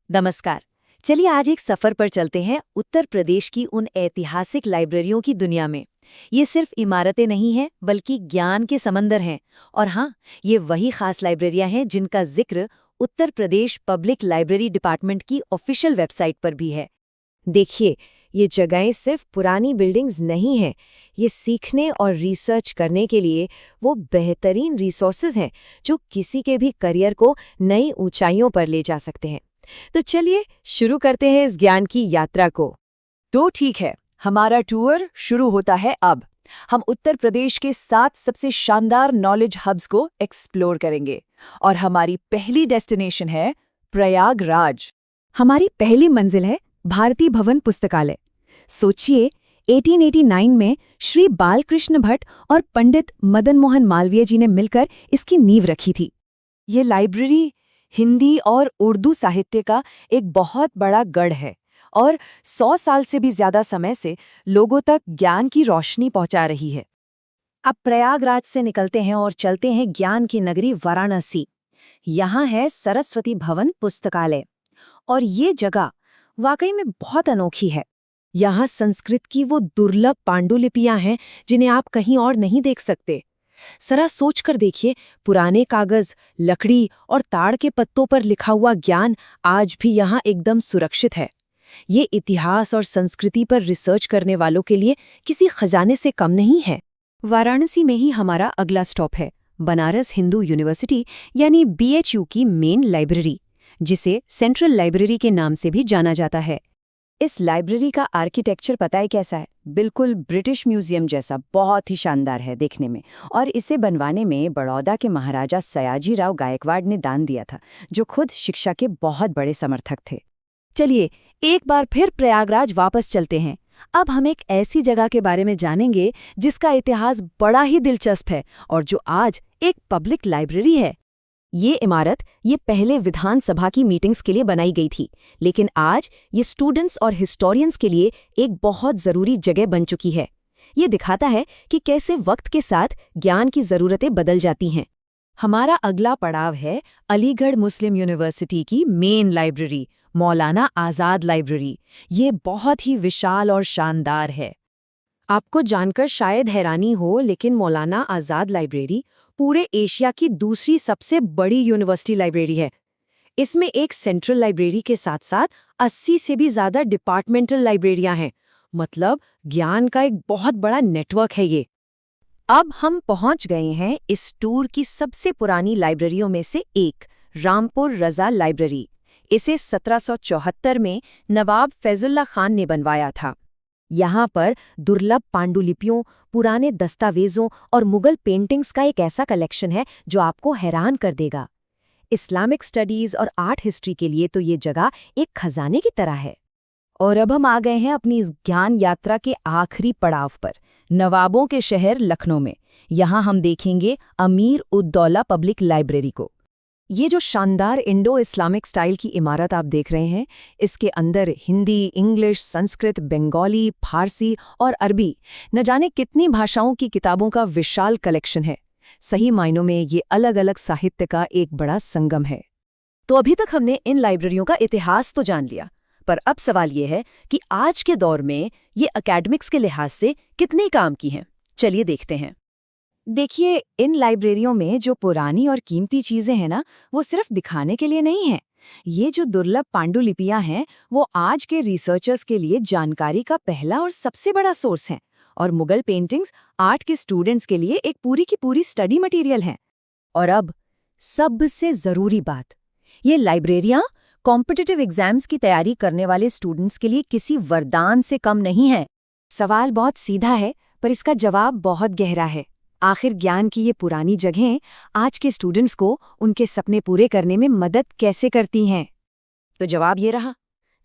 नमस्कार। चलिए आज एक सफर पर चलते हैं उत्तर प्रदेश की उन ऐतिहासिक लाइब्रेरियों की दुनिया में। ये सिर्फ इमारतें नहीं हैं बल्कि ज्ञान के समंदर हैं। और हाँ, ये वही खास लाइब्रेरियां हैं जिनका जिक्र Uttar Pradesh public library department की ऑफिशियल वेबसाइट पर भी है। देखिए, ये जगहें सिर्फ पुरानी बिल्डिंग्स नहीं हैं। ये सीखने और रिसर्च करने के लिए वो बेहतरीन रिसोर्सेज हैं जो किसी के भी करियर को नई ऊंचाइयों पर ले जा सकते हैं। तो चलिए शुरू करते हैं इस ज्ञान की यात्रा को। तो ठीक है, हमारा टूर शुरू होता है अब। हम उत्तर प्रदेश के 7 सबसे शानदार नॉलेज हब्स को एक्सप्लोर करेंगे और हमारी पहली डेस्टिनेशन है प्रयागराज। हमारी पहली मंजिल है भारती भवन पुस्तकालय। सोचिए, 1889 में श्री बालकृष्ण भट्ट और पंडित मदन मोहन मालवीय जी ने मिलकर इसकी नींव रखी थी। ये लाइब्रेरी हिंदी और उर्दू साहित्य का एक बहुत बड़ा गढ़ है और 100 साल से भी ज्यादा समय से लोगों तक ज्ञान की रोशनी पहुंचा रही है। अब प्रयागराज से निकलते हैं और चलते हैं ज्ञान की नगरी वाराणसी। यहाँ है सरस्वती भवन पुस्तकालय और ये जगह वाकई में बहुत अनोखी है। यहाँ संस्कृत की वो दुर्लभ पांडुलिपियां हैं जिन्हें आप कहीं और नहीं देख सकते। जरा सोचकर देखिए, पुराने कागज, लकड़ी और ताड़ के पत्तों पर लिखा हुआ ज्ञान आज भी यहाँ एकदम सुरक्षित है। ये इतिहास और संस्कृति पर रिसर्च करने वालों के लिए किसी खजाने से कम नहीं है। वाराणसी में ही हमारा अगला स्टॉप है बनारस हिंदू यूनिवर्सिटी यानी BHU की मेन लाइब्रेरी, जिसे सेंट्रल लाइब्रेरी के नाम से भी जाना जाता है। इस लाइब्रेरी का आर्किटेक्चर पता है कैसा है? बिल्कुल ब्रिटिश म्यूजियम जैसा, बहुत ही शानदार है देखने में। और इसे बनवाने में बड़ौदा के महाराजा सयाजीराव गायकवाड़ ने दान दिया था, जो खुद शिक्षा के बहुत बड़े समर्थक थे। चलिए एक बार फिर प्रयागराज वापस चलते हैं। अब हम एक ऐसी जगह के बारे में जानेंगे जिसका इतिहास बड़ा ही दिलचस्प है और जो आज एक पब्लिक लाइब्रेरी है। ये इमारत पहले विधानसभा की मीटिंग्स के लिए बनाई गई थी, लेकिन आज ये स्टूडेंट्स और हिस्टोरियंस के लिए एक बहुत ज़रूरी जगह बन चुकी है। ये दिखाता है कि कैसे वक्त के साथ ज्ञान की ज़रूरतें बदल जाती हैं। हमारा अगला पड़ाव है अलीगढ़ मुस्लिम यूनिवर्सिटी की मेन लाइब्रेरी, मौलाना आज़ाद लाइब्रेरी। ये बहुत ही विशाल और शानदार है। आपको जानकर शायद हैरानी हो, लेकिन मौलाना आज़ाद लाइब्रेरी पूरे एशिया की दूसरी सबसे बड़ी यूनिवर्सिटी लाइब्रेरी है। इसमें एक सेंट्रल लाइब्रेरी के साथ साथ 80 से भी ज़्यादा डिपार्टमेंटल लाइब्रेरियां हैं। मतलब ज्ञान का एक बहुत बड़ा नेटवर्क है ये। अब हम पहुंच गए हैं इस टूर की सबसे पुरानी लाइब्रेरियों में से एक, रामपुर रज़ा लाइब्रेरी। इसे 1774 में नवाब फैजुल्ला खान ने बनवाया था। यहाँ पर दुर्लभ पांडुलिपियों, पुराने दस्तावेजों और मुगल पेंटिंग्स का एक ऐसा कलेक्शन है जो आपको हैरान कर देगा। इस्लामिक स्टडीज और आर्ट हिस्ट्री के लिए तो ये जगह एक खजाने की तरह है। और अब हम आ गए हैं अपनी इस ज्ञान यात्रा के आखिरी पड़ाव पर, नवाबों के शहर लखनऊ में। यहाँ हम देखेंगे अमीर उद दौला पब्लिक लाइब्रेरी को। ये जो शानदार इंडो इस्लामिक स्टाइल की इमारत आप देख रहे हैं, इसके अंदर हिंदी, इंग्लिश, संस्कृत, बंगाली, फारसी और अरबी न जाने कितनी भाषाओं की किताबों का विशाल कलेक्शन है। सही मायनों में ये अलग अलग साहित्य का एक बड़ा संगम है। तो अभी तक हमने इन लाइब्रेरियों का इतिहास तो जान लिया, पर अब सवाल ये है कि आज के दौर में ये एकेडमिक्स के लिहाज से कितनी काम की हैं। चलिए देखते हैं। देखिए, इन लाइब्रेरियों में जो पुरानी और कीमती चीजें हैं ना, वो सिर्फ दिखाने के लिए नहीं है। ये जो दुर्लभ पांडुलिपियां हैं, वो आज के रिसर्चर्स के लिए जानकारी का पहला और सबसे बड़ा सोर्स हैं। और मुगल पेंटिंग्स आर्ट के स्टूडेंट्स के लिए एक पूरी की पूरी स्टडी मटेरियल हैं। और अब सबसे जरूरी बात, ये लाइब्रेरियां कॉम्पिटिटिव एग्जाम्स की तैयारी करने वाले स्टूडेंट्स के लिए किसी वरदान से कम नहीं है। सवाल बहुत सीधा है, पर इसका जवाब बहुत गहरा है। आखिर ज्ञान की ये पुरानी जगहें आज के स्टूडेंट्स को उनके सपने पूरे करने में मदद कैसे करती हैं? तो जवाब ये रहा,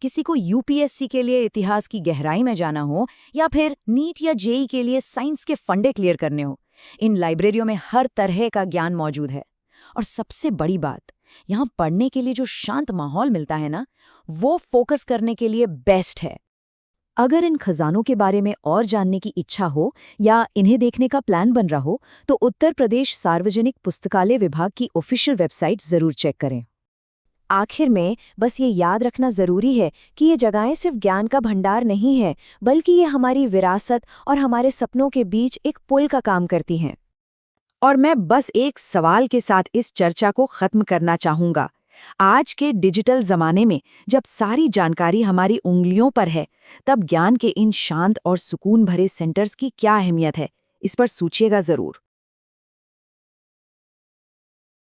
किसी को UPSC के लिए इतिहास की गहराई में जाना हो या फिर नीट या JEE के लिए साइंस के फंडे क्लियर करने हो, इन लाइब्रेरियों में हर तरह का ज्ञान मौजूद है। और सबसे बड़ी बात, यहाँ पढ़ने के लिए जो शांत माहौल मिलता है ना, वो फोकस करने के लिए बेस्ट है। अगर इन खजानों के बारे में और जानने की इच्छा हो या इन्हें देखने का प्लान बन रहा हो, तो उत्तर प्रदेश सार्वजनिक पुस्तकालय विभाग की ऑफिशियल वेबसाइट जरूर चेक करें। आखिर में बस ये याद रखना ज़रूरी है कि ये जगहें सिर्फ ज्ञान का भंडार नहीं है, बल्कि ये हमारी विरासत और हमारे सपनों के बीच एक पुल का काम करती हैं। और मैं बस एक सवाल के साथ इस चर्चा को खत्म करना चाहूंगा। आज के डिजिटल जमाने में जब सारी जानकारी हमारी उंगलियों पर है, तब ज्ञान के इन शांत और सुकून भरे सेंटर्स की क्या अहमियत है, इस पर सोचिएगा जरूर।